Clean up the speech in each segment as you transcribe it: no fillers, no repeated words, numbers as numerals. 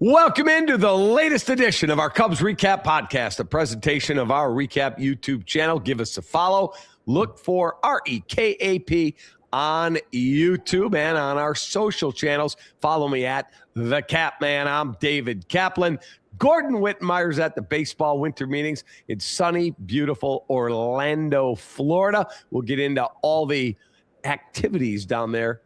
Welcome into the latest edition of our Cubs Recap Podcast, a presentation of our Recap YouTube channel. Give us a follow. Look for REKAP on YouTube and on our social channels. Follow me at The Cap Man. I'm David Kaplan. Gordon Wittenmeyer's at the Baseball Winter Meetings in sunny, beautiful Orlando, Florida. We'll get into all the activities down there.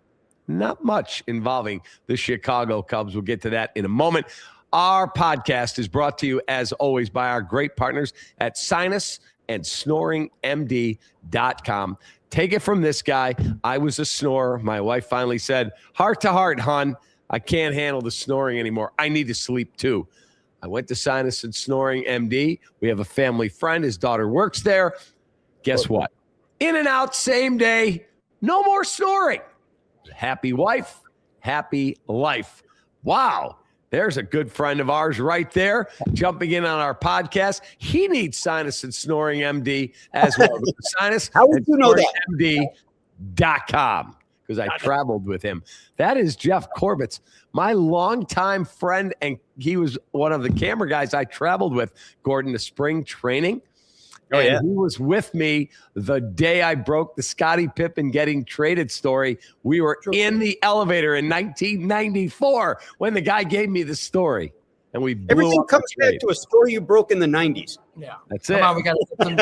Not much involving the Chicago Cubs. We'll get to that in a moment. Our podcast is brought to you, as always, by our great partners at SinusandSnoringMD.com. Take it from this guy. I was a snorer. My wife finally said, heart to heart, hon, I can't handle the snoring anymore. I need to sleep too. I went to Sinus and Snoring MD. We have a family friend. His daughter works there. Guess what? In and out, same day. No more snoring. Happy wife, happy life. Wow. There's a good friend of ours right there jumping in on our podcast. He needs Sinus and Snoring MD as well. Sinus How would you know that? MD.com, because I traveled with him. That is Jeff Corbett's, my longtime friend, and he was one of the camera guys I traveled with, Gordon, to spring training. Oh, and he was with me the day I broke the Scottie Pippen getting traded story. We were in the elevator in 1994 when the guy gave me the story. And we blew Everything up comes back to a story you broke in the 90s. Yeah. That's Come it. on, we got some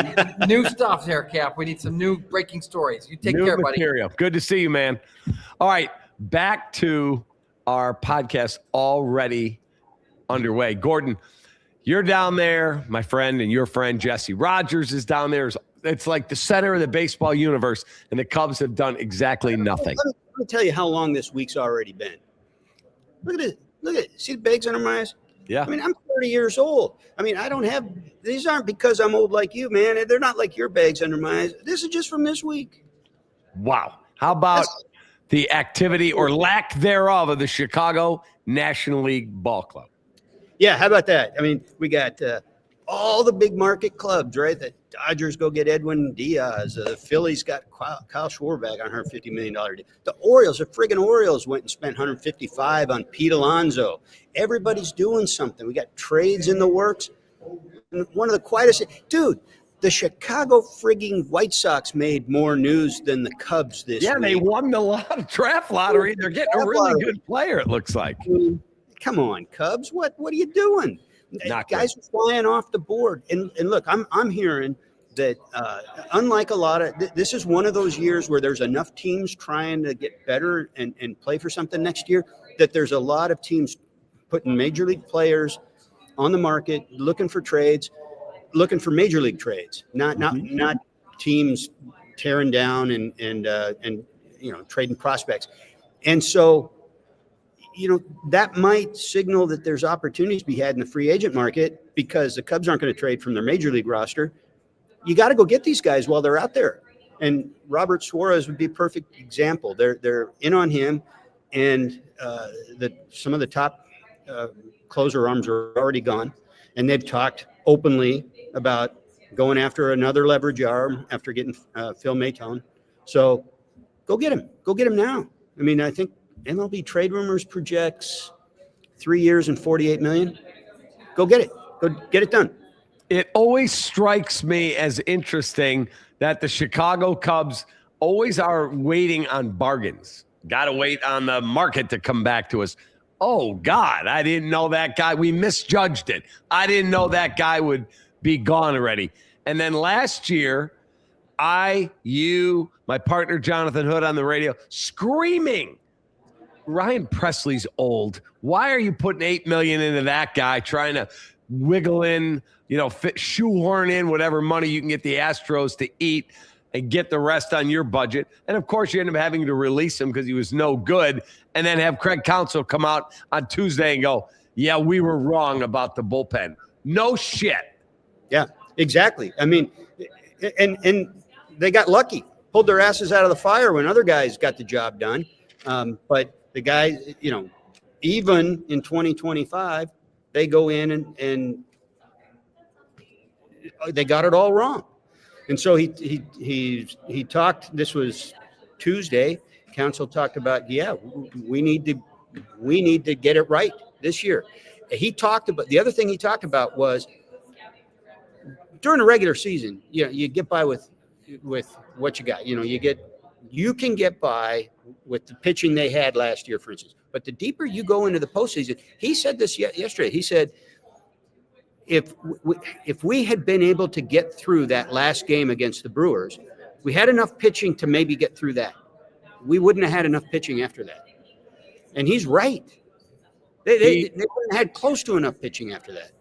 new stuff here, Cap. We need some new breaking stories. You take New care, buddy. material. Good to see you, man. All right, back to our podcast already underway. Gordon, you're down there, my friend, and your friend Jesse Rogers is down there. It's like the center of the baseball universe, and the Cubs have done exactly nothing. Let me tell you how long this week's already been. Look at it. Look at it. See the bags under my eyes? Yeah. I mean, I'm 30 years old. I mean, I don't have – these aren't because I'm old like you, man. They're not like your bags under my eyes. This is just from this week. Wow. How about the activity or lack thereof of the Chicago National League Ball Club? Yeah, how about that? I mean, we got all the big market clubs, right? The Dodgers go get Edwin Diaz. The Phillies got Kyle Schwarber on a $150 million deal. The Orioles, the friggin' Orioles went and spent $155 on Pete Alonso. Everybody's doing something. We got trades in the works. And one of the quietest – dude, the Chicago frigging White Sox made more news than the Cubs this week. Yeah, they won the draft lottery. They're getting a really good player, it looks like. Come on, Cubs. What are you doing? Not Guys are flying off the board. And look, I'm hearing that unlike a lot of this is one of those years where there's enough teams trying to get better and play for something next year that there's a lot of teams putting major league players on the market, looking for trades, looking for major league trades, not teams tearing down and trading prospects. And so that might signal that there's opportunities to be had in the free agent market because the Cubs aren't going to trade from their major league roster. You got to go get these guys while they're out there. And Robert Suarez would be a perfect example. They're in on him, and some of the top closer arms are already gone, and they've talked openly about going after another leverage arm after getting Phil Maton. So go get him. Go get him now. I mean, I think MLB Trade Rumors projects 3 years and $48 million. Go get it. Go get it done. It always strikes me as interesting that the Chicago Cubs always are waiting on bargains. Got to wait on the market to come back to us. Oh, God, I didn't know that guy. We misjudged it. I didn't know that guy would be gone already. And then last year, you, my partner Jonathan Hood on the radio, screaming, Ryan Presley's old. Why are you putting $8 million into that guy, trying to wiggle in, shoehorn in whatever money you can get the Astros to eat and get the rest on your budget? And of course, you end up having to release him because he was no good, and then have Craig Counsell come out on Tuesday and go, yeah, we were wrong about the bullpen. No shit. Yeah, exactly. I mean, and they got lucky, pulled their asses out of the fire when other guys got the job done. But the guy, even in 2025, they go in and they got it all wrong. And so he talked. This was Tuesday. Counsell talked about, we need to get it right this year. He talked about the other thing he talked about was during the regular season, you get by with what you got. You can get by with the pitching they had last year, for instance. But the deeper you go into the postseason, he said this yesterday. He said, if we had been able to get through that last game against the Brewers, we had enough pitching to maybe get through that. We wouldn't have had enough pitching after that. And he's right. They wouldn't have had close to enough pitching after that.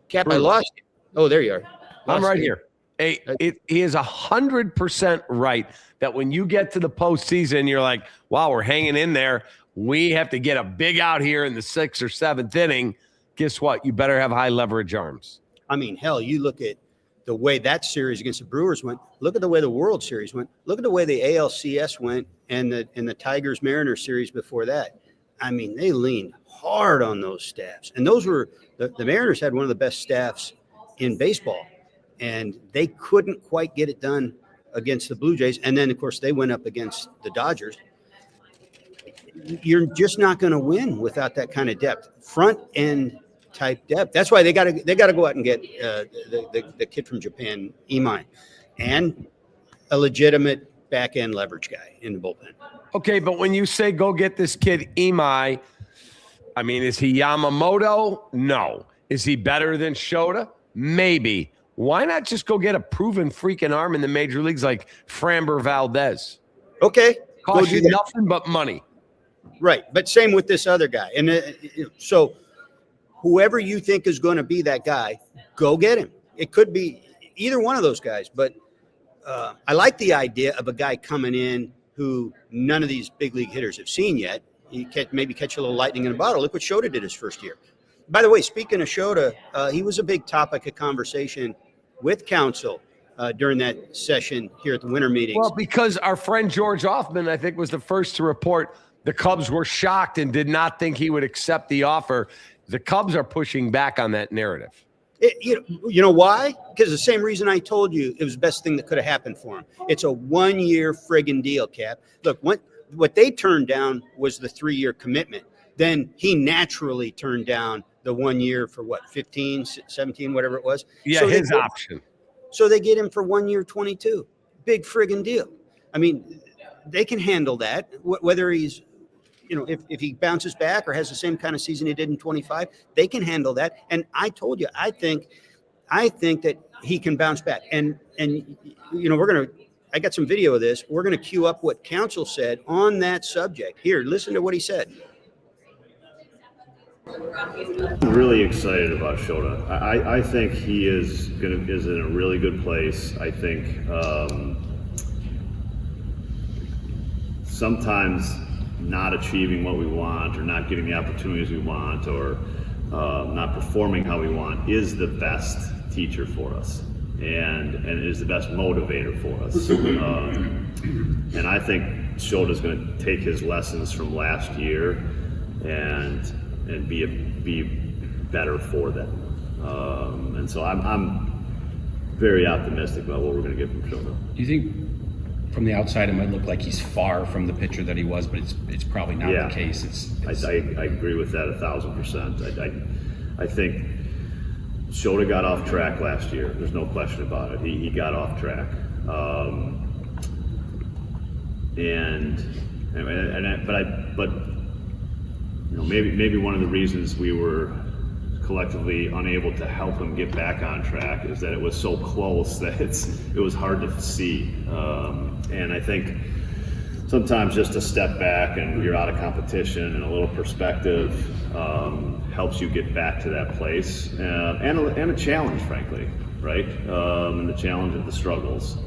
Cap, I lost you. Oh, there you are. I'm right here. Hey, he is 100% right that when you get to the postseason, you're like, wow, we're hanging in there. We have to get a big out here in the 6th or 7th inning. Guess what? You better have high leverage arms. I mean, hell, you look at the way that series against the Brewers went. Look at the way the World Series went. Look at the way the ALCS went and the Tigers-Mariners series before that. I mean, they leaned hard on those staffs. And those were the Mariners had one of the best staffs in baseball. And they couldn't quite get it done against the Blue Jays. And then, of course, they went up against the Dodgers. You're just not going to win without that kind of depth, front end type depth. That's why they got to go out and get the kid from Japan, Imai, and a legitimate back end leverage guy in the bullpen. Okay, but when you say go get this kid Imai, I mean, is he Yamamoto? No. Is he better than Shota? Maybe. Why not just go get a proven freaking arm in the major leagues like Framber Valdez? Okay. Costs you nothing but money. Right. But same with this other guy. And so whoever you think is going to be that guy, go get him. It could be either one of those guys. But I like the idea of a guy coming in who none of these big league hitters have seen yet. He maybe catch a little lightning in a bottle. Look what Shota did his first year. By the way, speaking of Shota, he was a big topic of conversation with Counsell during that session here at the winter meetings. Well, because our friend George Hoffman, I think, was the first to report the Cubs were shocked and did not think he would accept the offer. The Cubs are pushing back on that narrative. You know why? Because the same reason I told you it was the best thing that could have happened for him. It's a 1-year friggin' deal, Cap. Look, what they turned down was the 3-year commitment. Then he naturally turned down the 1 year for what, 15, 17, whatever it was. Yeah, so his option. So they get him for 1 year, 22. Big friggin' deal. I mean, they can handle that. Whether he's, if he bounces back or has the same kind of season he did in 25, they can handle that. And I told you, I think that he can bounce back. And I got some video of this. We're gonna cue up what Counsell said on that subject. Here, listen to what he said. I'm really excited about Shota. I think he is in a really good place. I think sometimes not achieving what we want or not getting the opportunities we want or not performing how we want is the best teacher for us and is the best motivator for us. And I think Shota's going to take his lessons from last year and be better for them. And so I'm very optimistic about what we're going to get from Shota. Do you think from the outside it might look like he's far from the pitcher that he was, but it's probably not the case? I agree with that 1,000%. I think Shota got off track last year. There's no question about it. He got off track. But maybe one of the reasons we were collectively unable to help him get back on track is that it was so close that it was hard to see. And I think sometimes just a step back and you're out of competition and a little perspective helps you get back to that place and a challenge, frankly, right? And the challenge of the struggles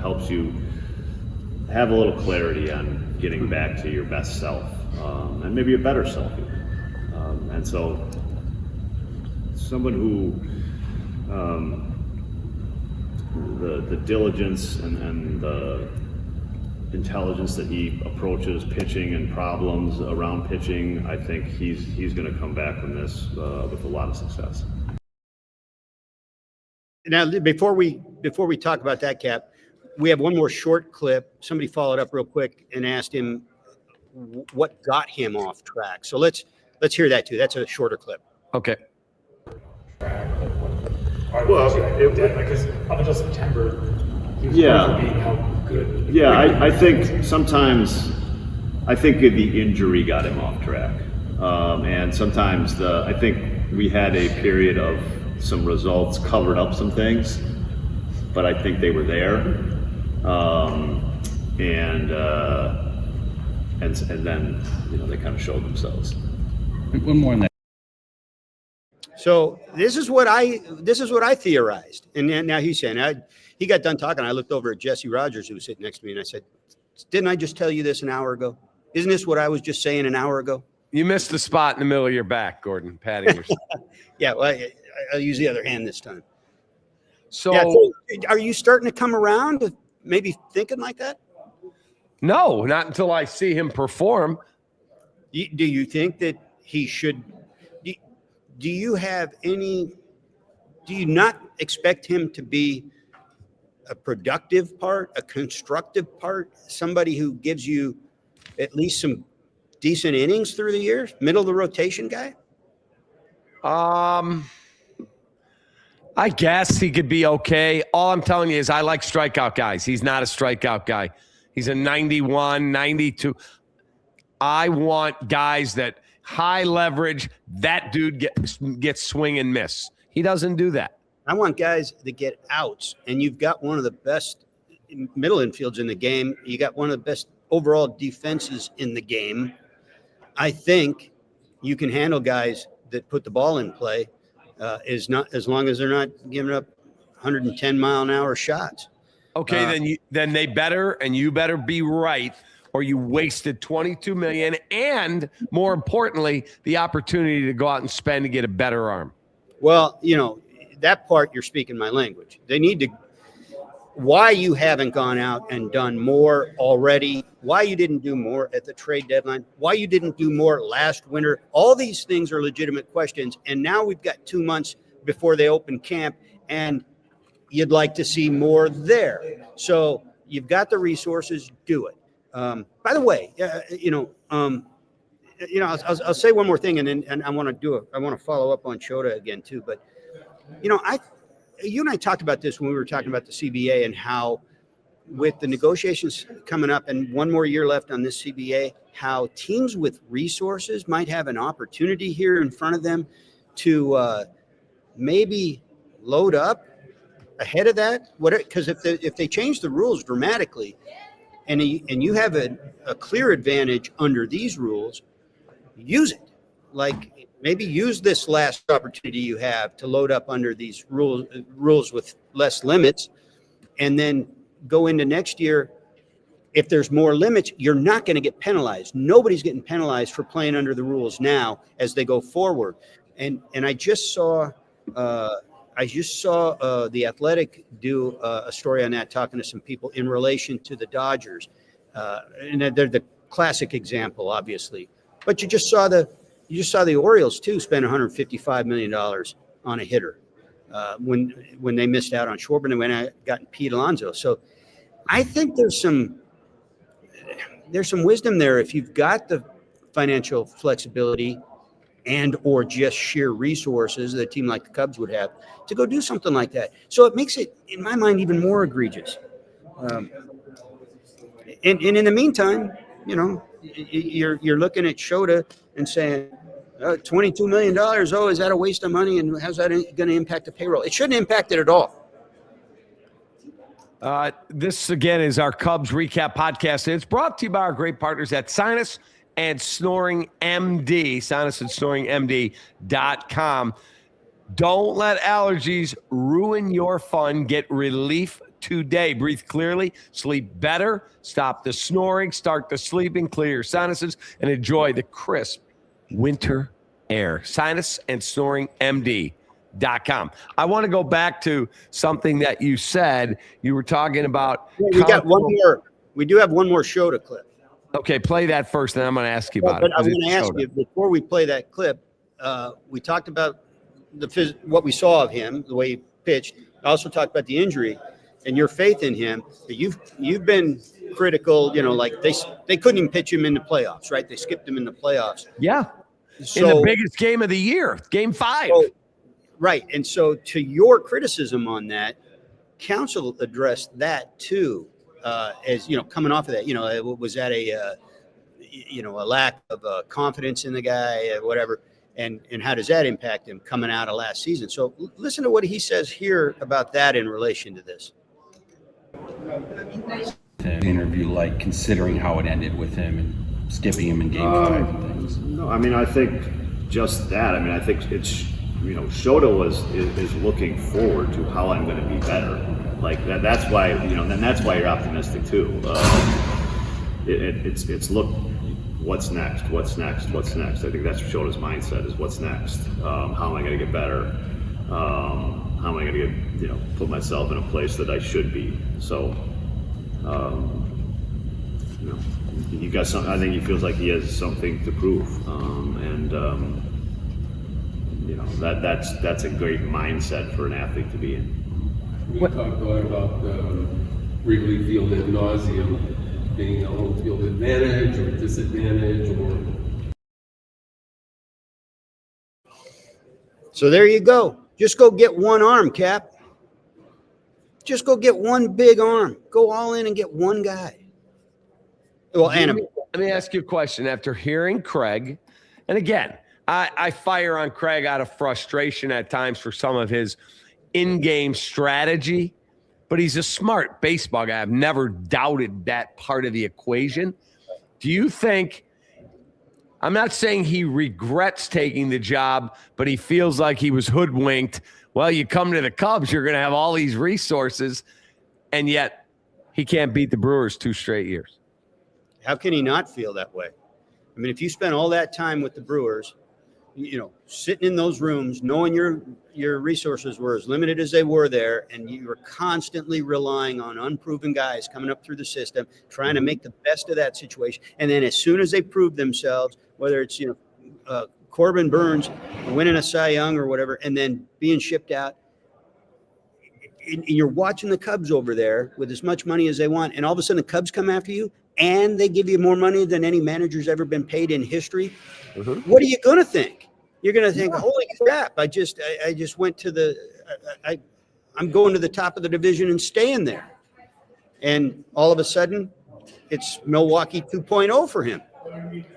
helps you have a little clarity on getting back to your best self. And maybe a better self. And so someone who the diligence and the intelligence that he approaches pitching and problems around pitching, I think he's going to come back from this with a lot of success. Now, before we talk about that, Cap, we have one more short clip. Somebody followed up real quick and asked him what got him off track. So let's hear that too. That's a shorter clip. Okay. Well, because up until September, he was Yeah. being how good. Yeah, I think sometimes the injury got him off track, and sometimes I think we had a period of some results covered up some things, but I think they were there, and then they kind of showed themselves. One more on that. So this is what I theorized, and now he's saying he got done talking. I looked over at Jesse Rogers, who was sitting next to me, and I said, "Didn't I just tell you this an hour ago? Isn't this what I was just saying an hour ago?" You missed the spot in the middle of your back, Gordon, patting yourself. Yeah, well, I'll use the other hand this time. So, Yeah, so are you starting to come around to maybe thinking like that? no, not until I see him perform. Do you think that he should? Do you have any? Do you not expect him to be a productive part, a constructive part, somebody who gives you at least some decent innings through the years, middle of the rotation guy? I guess he could be okay. All I'm telling you is I like strikeout guys. He's not a strikeout guy. He's a 91, 92. I want guys that high leverage, that dude gets swing and miss. He doesn't do that. I want guys that get outs, and you've got one of the best middle infields in the game. You got one of the best overall defenses in the game. I think you can handle guys that put the ball in play, as long as they're not giving up 110-mile-an-hour shots. Okay, then they better, and you better be right, or you wasted $22 million, and more importantly, the opportunity to go out and spend to get a better arm. Well, that part you're speaking my language. They need to. Why you haven't gone out and done more already? Why you didn't do more at the trade deadline? Why you didn't do more last winter? All these things are legitimate questions, and now we've got 2 months before they open camp, and you'd like to see more there. So you've got the resources. Do it. By the way, I'll say one more thing, and I want to follow up on Shota again too. But you and I talked about this when we were talking about the CBA and how, with the negotiations coming up and one more year left on this CBA, how teams with resources might have an opportunity here in front of them to maybe load up ahead of that. Because if they change the rules dramatically, and you have a clear advantage under these rules, use it. Like, maybe use this last opportunity you have to load up under these rules with less limits, and then go into next year. If there's more limits, you're not going to get penalized. Nobody's getting penalized for playing under the rules now as they go forward. And I just saw The Athletic do a story on that, talking to some people in relation to the Dodgers, and they're the classic example, obviously. But you just saw the Orioles too spend $155 million on a hitter when they missed out on Schwarber and went out and got Pete Alonso. So I think there's some wisdom there if you've got the financial flexibility and or just sheer resources that a team like the Cubs would have to go do something like that. So it makes it, in my mind, even more egregious. And in the meantime, you're looking at Shota and saying, $22 million, is that a waste of money? And how's that going to impact the payroll? It shouldn't impact it at all. This, again, is our Cubs Recap Podcast, and it's brought to you by our great partners at Sinus and Snoring MD, sinusandSnoringMD.com. Don't let allergies ruin your fun. Get relief today. Breathe clearly, sleep better, stop the snoring, start the sleeping, clear your sinuses, and enjoy the crisp winter air. SinusandSnoringMD.com. I want to go back to something that you said. You were talking about. We got one more. We do have one more Shota clip. Okay, play that first, and I'm going to ask you about but it. I was going to ask you, before we play that clip, we talked about what we saw of him, the way he pitched. I also talked about the injury. and your faith in him. You've been critical, like they couldn't even pitch him in the playoffs, right? They skipped him in the playoffs. Yeah. So, in the biggest game of the year, Game 5. Right. And so to your criticism on that, Counsell addressed that too, as, coming off of that, was that a lack of confidence in the guy, whatever. And how does that impact him coming out of last season? So listen to what he says here about that in relation to this. Interview, like considering how it ended with him and skipping him in Game 5 and things. No, I mean, I think just that. I mean, I think it's, Shota is looking forward to how I'm going to be better. Like that's why, then that's why you're optimistic too. It's look, what's next? I think that's Shota's mindset is what's next. How am I going to get better? How am I going to get, put myself in a place that I should be? So, he got something. I think he feels like he has something to prove, that's a great mindset for an athlete to be in. We talked a lot about Wrigley Field ad nauseum being a home field advantage or disadvantage, or. So there you go. Just go get one arm, Cap. Just go get one big arm. Go all in and get one guy. Well, let me ask you a question. After hearing Craig, and again, I fire on Craig out of frustration at times for some of his in-game strategy, but he's a smart baseball guy. I've never doubted that part of the equation. Do you think, I'm not saying he regrets taking the job, but he feels like he was hoodwinked? Well, you come to the Cubs, you're going to have all these resources, and yet he can't beat the Brewers 2 straight years. How can he not feel that way? I mean, if you spent all that time with the Brewers, sitting in those rooms, knowing your resources were as limited as they were there, and you were constantly relying on unproven guys coming up through the system, trying to make the best of that situation. And then as soon as they prove themselves, whether it's, Corbin Burns winning a Cy Young or whatever, and then being shipped out, and you're watching the Cubs over there with as much money as they want, and all of a sudden the Cubs come after you, and they give you more money than any manager's ever been paid in history. Mm-hmm. What are you going to think? You're going to think, holy crap, I just went to I'm going to the top of the division and staying there. And all of a sudden, it's Milwaukee 2.0 for him.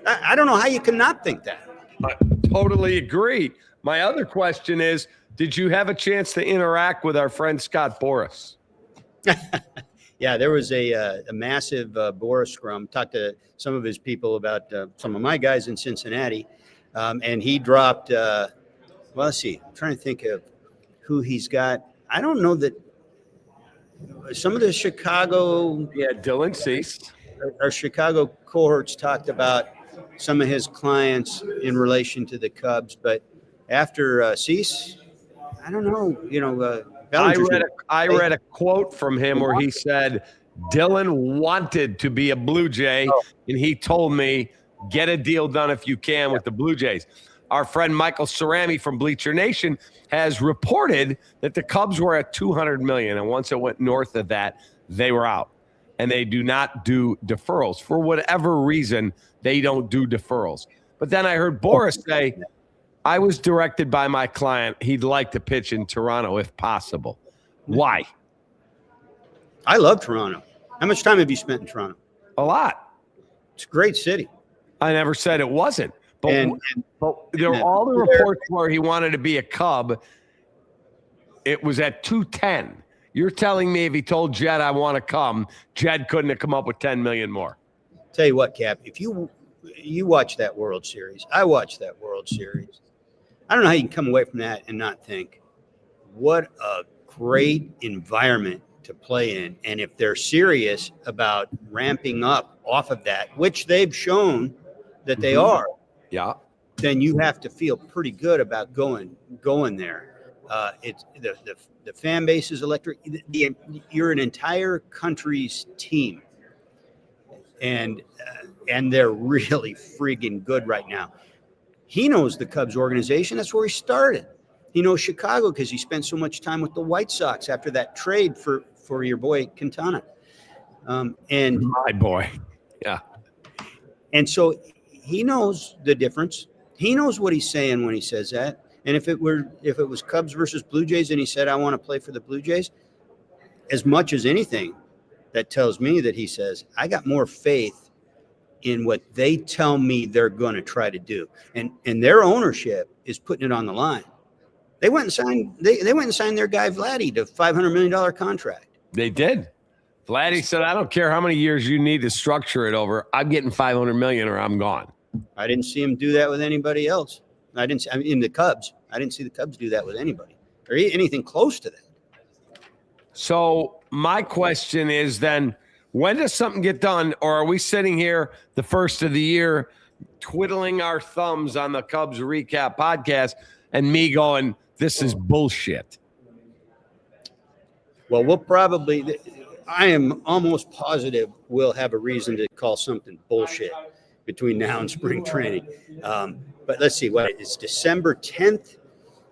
I don't know how you cannot think that. I totally agree. My other question is, did you have a chance to interact with our friend Scott Boras? Yeah, there was a massive Boras scrum. Talked to some of his people about some of my guys in Cincinnati, and he dropped. Let's see. I'm trying to think of who he's got. I don't know that some of the Chicago. Yeah, Dylan Cease. Our Chicago cohorts talked about some of his clients in relation to the Cubs, but after Cease, I don't know. I read a quote from him where he said Dylan wanted to be a Blue Jay, and he told me, get a deal done if you can with the Blue Jays. Our friend Michael Cerami from Bleacher Nation has reported that the Cubs were at $200 million, and once it went north of that, they were out. And they do not do deferrals. For whatever reason, they don't do deferrals. But then I heard Boras say, I was directed by my client. He'd like to pitch in Toronto if possible. Why? I love Toronto. How much time have you spent in Toronto? A lot. It's a great city. I never said it wasn't. But there were all the reports where he wanted to be a Cub. It was at 210. You're telling me if he told Jed I want to come, Jed couldn't have come up with $10 million more. Tell you what, Cap, if you watch that World Series, I watched that World Series. I don't know how you can come away from that and not think, what a great environment to play in. And if they're serious about ramping up off of that, which they've shown that they are, then you have to feel pretty good about going there. It's the fan base is electric. You're an entire country's team, and they're really friggin' good right now. He knows the Cubs organization. That's where he started. He knows Chicago because he spent so much time with the White Sox after that trade for for your boy Quintana. And My boy. Yeah. And so he knows the difference. He knows what he's saying when he says that. And if it was Cubs versus Blue Jays and he said, I want to play for the Blue Jays, as much as anything, that tells me that he says, I got more faith in what they tell me they're going to try to do. And their ownership is putting it on the line. They went and signed their guy Vladdy to a $500 million contract. They did. Vladdy said, I don't care how many years you need to structure it over. I'm getting $500 million or I'm gone. I didn't see him do that with anybody else. In the Cubs. I didn't see the Cubs do that with anybody or anything close to that. So my question is then, when does something get done? Or are we sitting here the first of the year twiddling our thumbs on the Cubs recap podcast and me going, this is bullshit? Well, I am almost positive we'll have a reason to call something bullshit between now and spring training. But let's see, it's December 10th.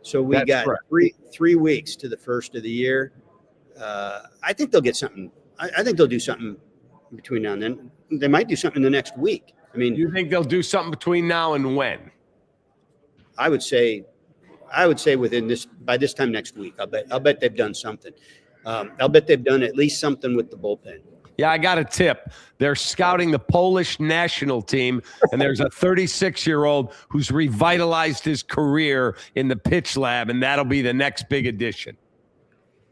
So we That's got correct. three weeks to the first of the year. I think they'll get something. I think they'll do something between now and then. They might do something in the next week. I mean, You think they'll do something between now and when? I would say by this time next week. I'll bet they've done something. I'll bet they've done at least something with the bullpen. Yeah, I got a tip. They're scouting the Polish national team, and there's a 36-year-old who's revitalized his career in the pitch lab, and that'll be the next big addition.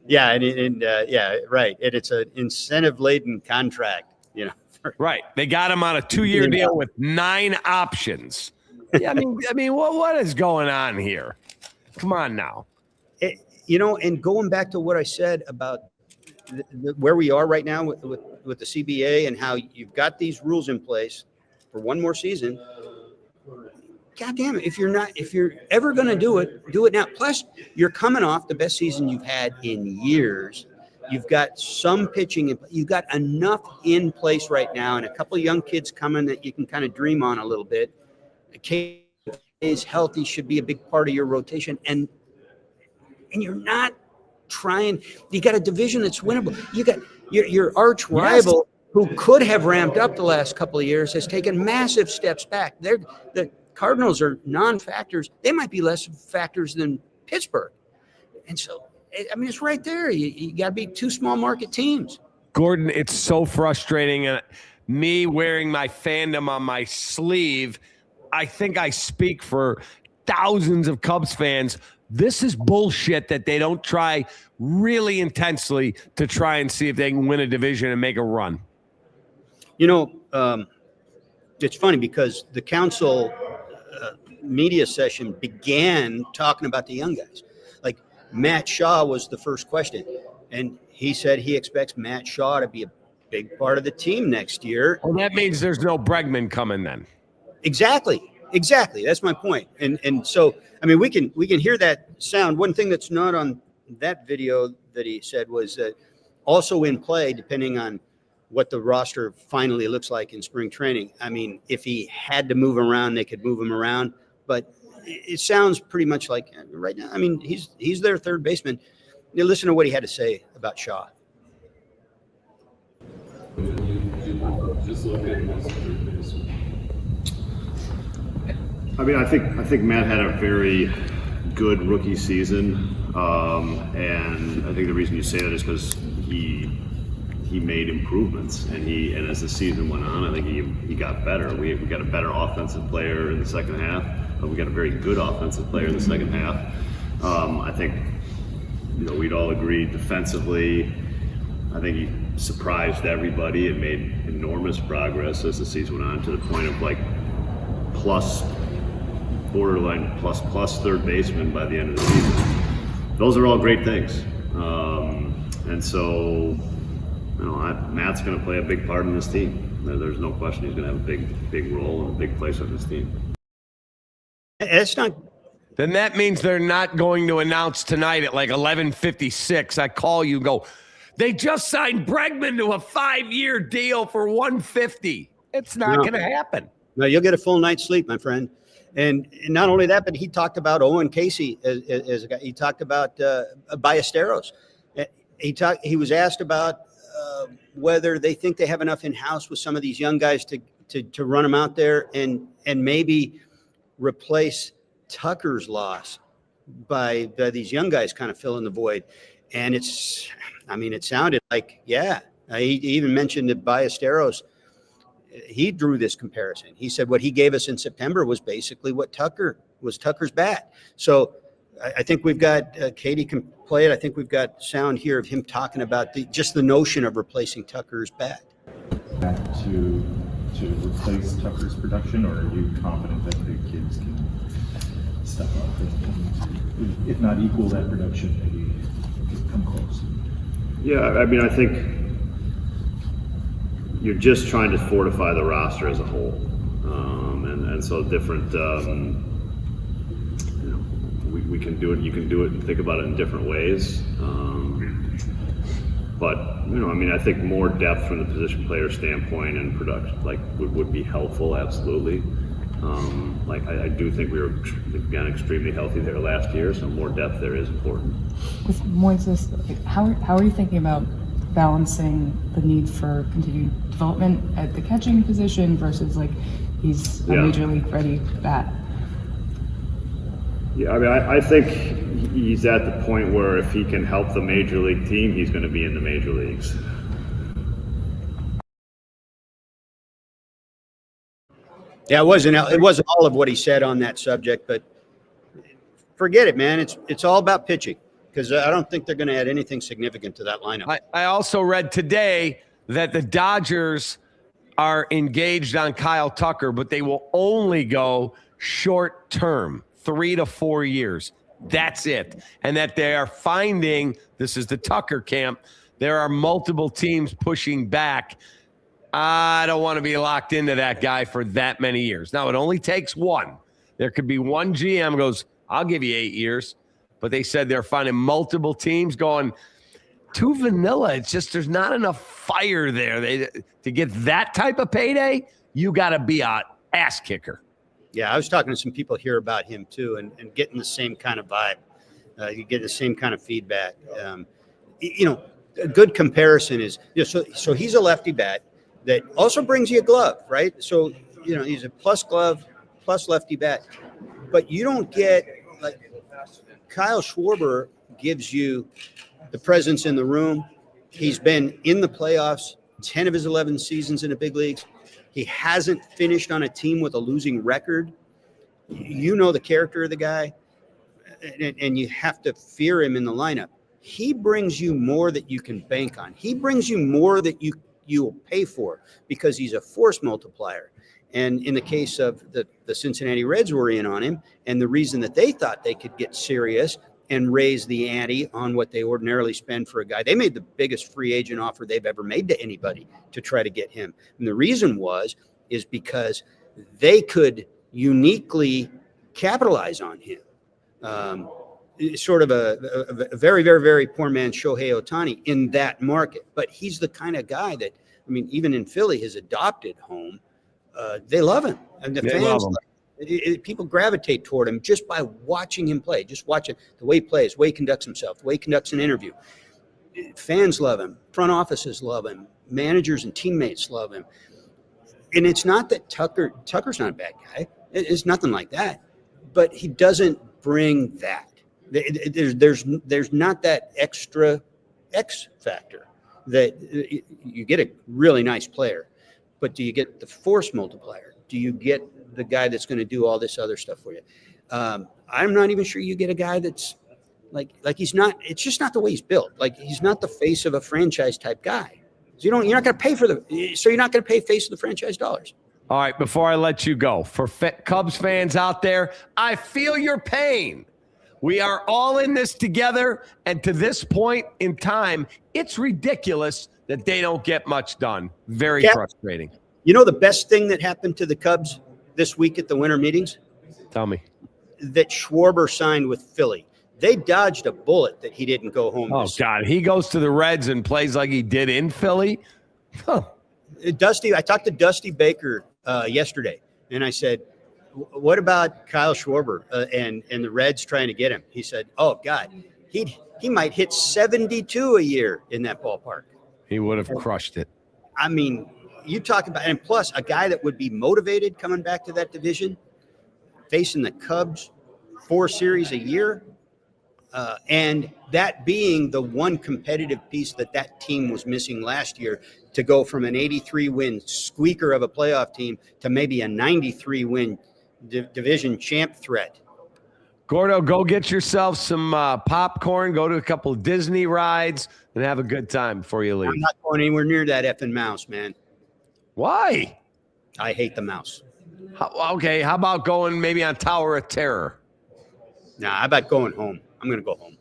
Yeah, yeah, right. And it's an incentive-laden contract, you know. Right. They got him on a 2-year deal with 9 options. Yeah, I mean, what is going on here? Come on now. And going back to what I said about where we are right now with the CBA and how you've got these rules in place for one more season. God damn it. If you're ever going to do it now. Plus, you're coming off the best season you've had in years. You've got some pitching. You've got enough in place right now and a couple of young kids coming that you can kind of dream on a little bit. K is healthy, should be a big part of your rotation. And you're not trying. You got a division that's winnable. You got your arch rival who could have ramped up the last couple of years has taken massive steps back. The Cardinals are non-factors. They might be less factors than Pittsburgh. And so, I mean, it's right there. You got to be 2 small market teams. Gordon, it's so frustrating. And me wearing my fandom on my sleeve, I think I speak for thousands of Cubs fans. This is bullshit that they don't try really intensely to try and see if they can win a division and make a run. You know, it's funny because the council media session began talking about the young guys. Like Matt Shaw was the first question, and he said he expects Matt Shaw to be a big part of the team next year. Well, that means there's no Bregman coming then. Exactly. That's my point. And so, I mean, we can hear that sound. One thing that's not on that video that he said was that also in play, depending on what the roster finally looks like in spring training. I mean, if he had to move around, they could move him around. But it sounds pretty much like right now. I mean, he's their third baseman. You listen to what he had to say about Shaw. Just look at his third baseman. I mean, I think Matt had a very good rookie season, and I think the reason you say that is because he made improvements, and as the season went on, I think he got better. We got a better offensive player in the second half, but we got a very good offensive player in the second half. I think we'd all agree defensively. I think he surprised everybody and made enormous progress as the season went on to the point of like borderline plus third baseman by the end of the season. Those are all great things. And so, Matt's going to play a big part in this team. There's no question he's going to have a big role and a big place on this team. It's not. Then that means they're not going to announce tonight at like 11:56. I call you and go, they just signed Bregman to a 5-year deal for $150. It's not going to happen. No, you'll get a full night's sleep, my friend. And not only that, but he talked about Owen Casey as a guy. He talked about Ballesteros. He was asked about whether they think they have enough in-house with some of these young guys to run them out there and maybe replace Tucker's loss by these young guys kind of filling the void. And it sounded like, yeah. He even mentioned that Ballesteros, he drew this comparison. He said what he gave us in September was basically what Tucker's bat. So I think we've got, Katie can play it. I think we've got sound here of him talking about just the notion of replacing Tucker's bat. Back to replace Tucker's production, or are you confident that the kids can step up and, if not equal that production, maybe come close? Yeah, I mean, I think you're just trying to fortify the roster as a whole, and so different. We can do it. You can do it and think about it in different ways. But I think more depth from the position player standpoint and production, would be helpful. Absolutely. I do think we were again extremely healthy there last year, so more depth there is important. With Moises, how are you thinking about balancing the need for continued development at the catching position versus he's a major league ready bat? Yeah, I think he's at the point where if he can help the major league team, he's going to be in the major leagues. Yeah, it wasn't all of what he said on that subject, but forget it, man. It's all about pitching, because I don't think they're going to add anything significant to that lineup. I also read today that the Dodgers are engaged on Kyle Tucker, but they will only go short term, 3 to 4 years. That's it. And that they are finding, this is the Tucker camp, there are multiple teams pushing back. I don't want to be locked into that guy for that many years. Now, it only takes one. There could be one GM goes, I'll give you 8 years. But they said they're finding multiple teams going too vanilla. It's just there's not enough fire there. To get that type of payday, you got to be a ass kicker. Yeah, I was talking to some people here about him too, and getting the same kind of vibe. You get the same kind of feedback. A good comparison is, so he's a lefty bat that also brings you a glove, right? So, he's a plus glove, plus lefty bat. But you don't get, Kyle Schwarber gives you the presence in the room. He's been in the playoffs 10 of his 11 seasons in the big leagues. He hasn't finished on a team with a losing record. You know the character of the guy, and you have to fear him in the lineup. He brings you more that you can bank on. He brings you more that you will pay for, because he's a force multiplier. And in the case of the Cincinnati Reds were in on him, and the reason that they thought they could get serious and raise the ante on what they ordinarily spend for a guy, they made the biggest free agent offer they've ever made to anybody to try to get him. And the reason is because they could uniquely capitalize on him. Sort of a very, very, very poor man's Shohei Ohtani in that market. But he's the kind of guy that, even in Philly, his adopted home, they love him. And the fans, people gravitate toward him just by watching him play, just watching the way he plays, the way he conducts himself, the way he conducts an interview. Fans love him. Front offices love him. Managers and teammates love him. And it's not that Tucker's not a bad guy. It's nothing like that. But he doesn't bring that. There's not that extra X factor that you get a really nice player, but do you get the force multiplier? Do you get the guy that's going to do all this other stuff for you? I'm not even sure you get a guy that's like he's not. It's just not the way he's built. He's not the face of a franchise type guy. So you're not going to pay so you're not going to pay face of the franchise dollars. All right, before I let you go, for Cubs fans out there, I feel your pain. We are all in this together, and to this point in time, it's ridiculous that they don't get much done. Very frustrating. You know the best thing that happened to the Cubs this week at the winter meetings? Tell me. That Schwarber signed with Philly. They dodged a bullet that he didn't go home. Oh, God. He goes to the Reds and plays like he did in Philly? Huh. I talked to Dusty Baker yesterday, and I said, what about Kyle Schwarber and the Reds trying to get him? He said, oh, God, he might hit 72 a year in that ballpark. He would have crushed it. I mean, you talk about, and plus a guy that would be motivated coming back to that division, facing the Cubs 4 series a year, and that being the one competitive piece that team was missing last year, to go from an 83 win squeaker of a playoff team to maybe a 93 win division champ threat. Gordo, go get yourself some popcorn, go to a couple of Disney rides, and have a good time before you leave. I'm not going anywhere near that effing mouse, man. Why? I hate the mouse. Okay, how about going maybe on Tower of Terror? Nah, how about going home? I'm going to go home.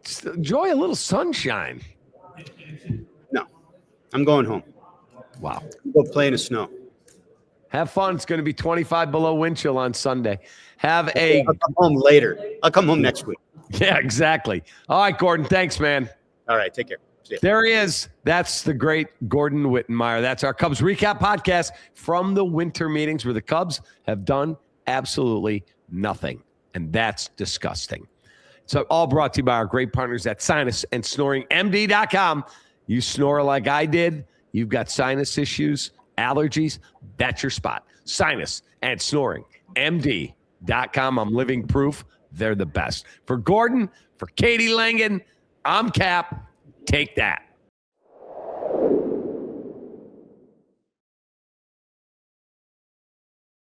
Just enjoy a little sunshine. No, I'm going home. Wow. Go play in the snow. Have fun. It's going to be 25 below wind chill on Sunday. I'll come home later. I'll come home next week. Yeah, exactly. All right, Gordon. Thanks, man. All right, take care. See ya. There he is. That's the great Gordon Wittenmeyer. That's our Cubs recap podcast from the winter meetings where the Cubs have done absolutely nothing. And that's disgusting. So all brought to you by our great partners at Sinus and SnoringMD.com. You snore like I did. You've got sinus issues, allergies. That's your spot. Sinus and SnoringMD.com. I'm living proof. They're the best. For Gordon, for Katie Langen, I'm Cap. Take that.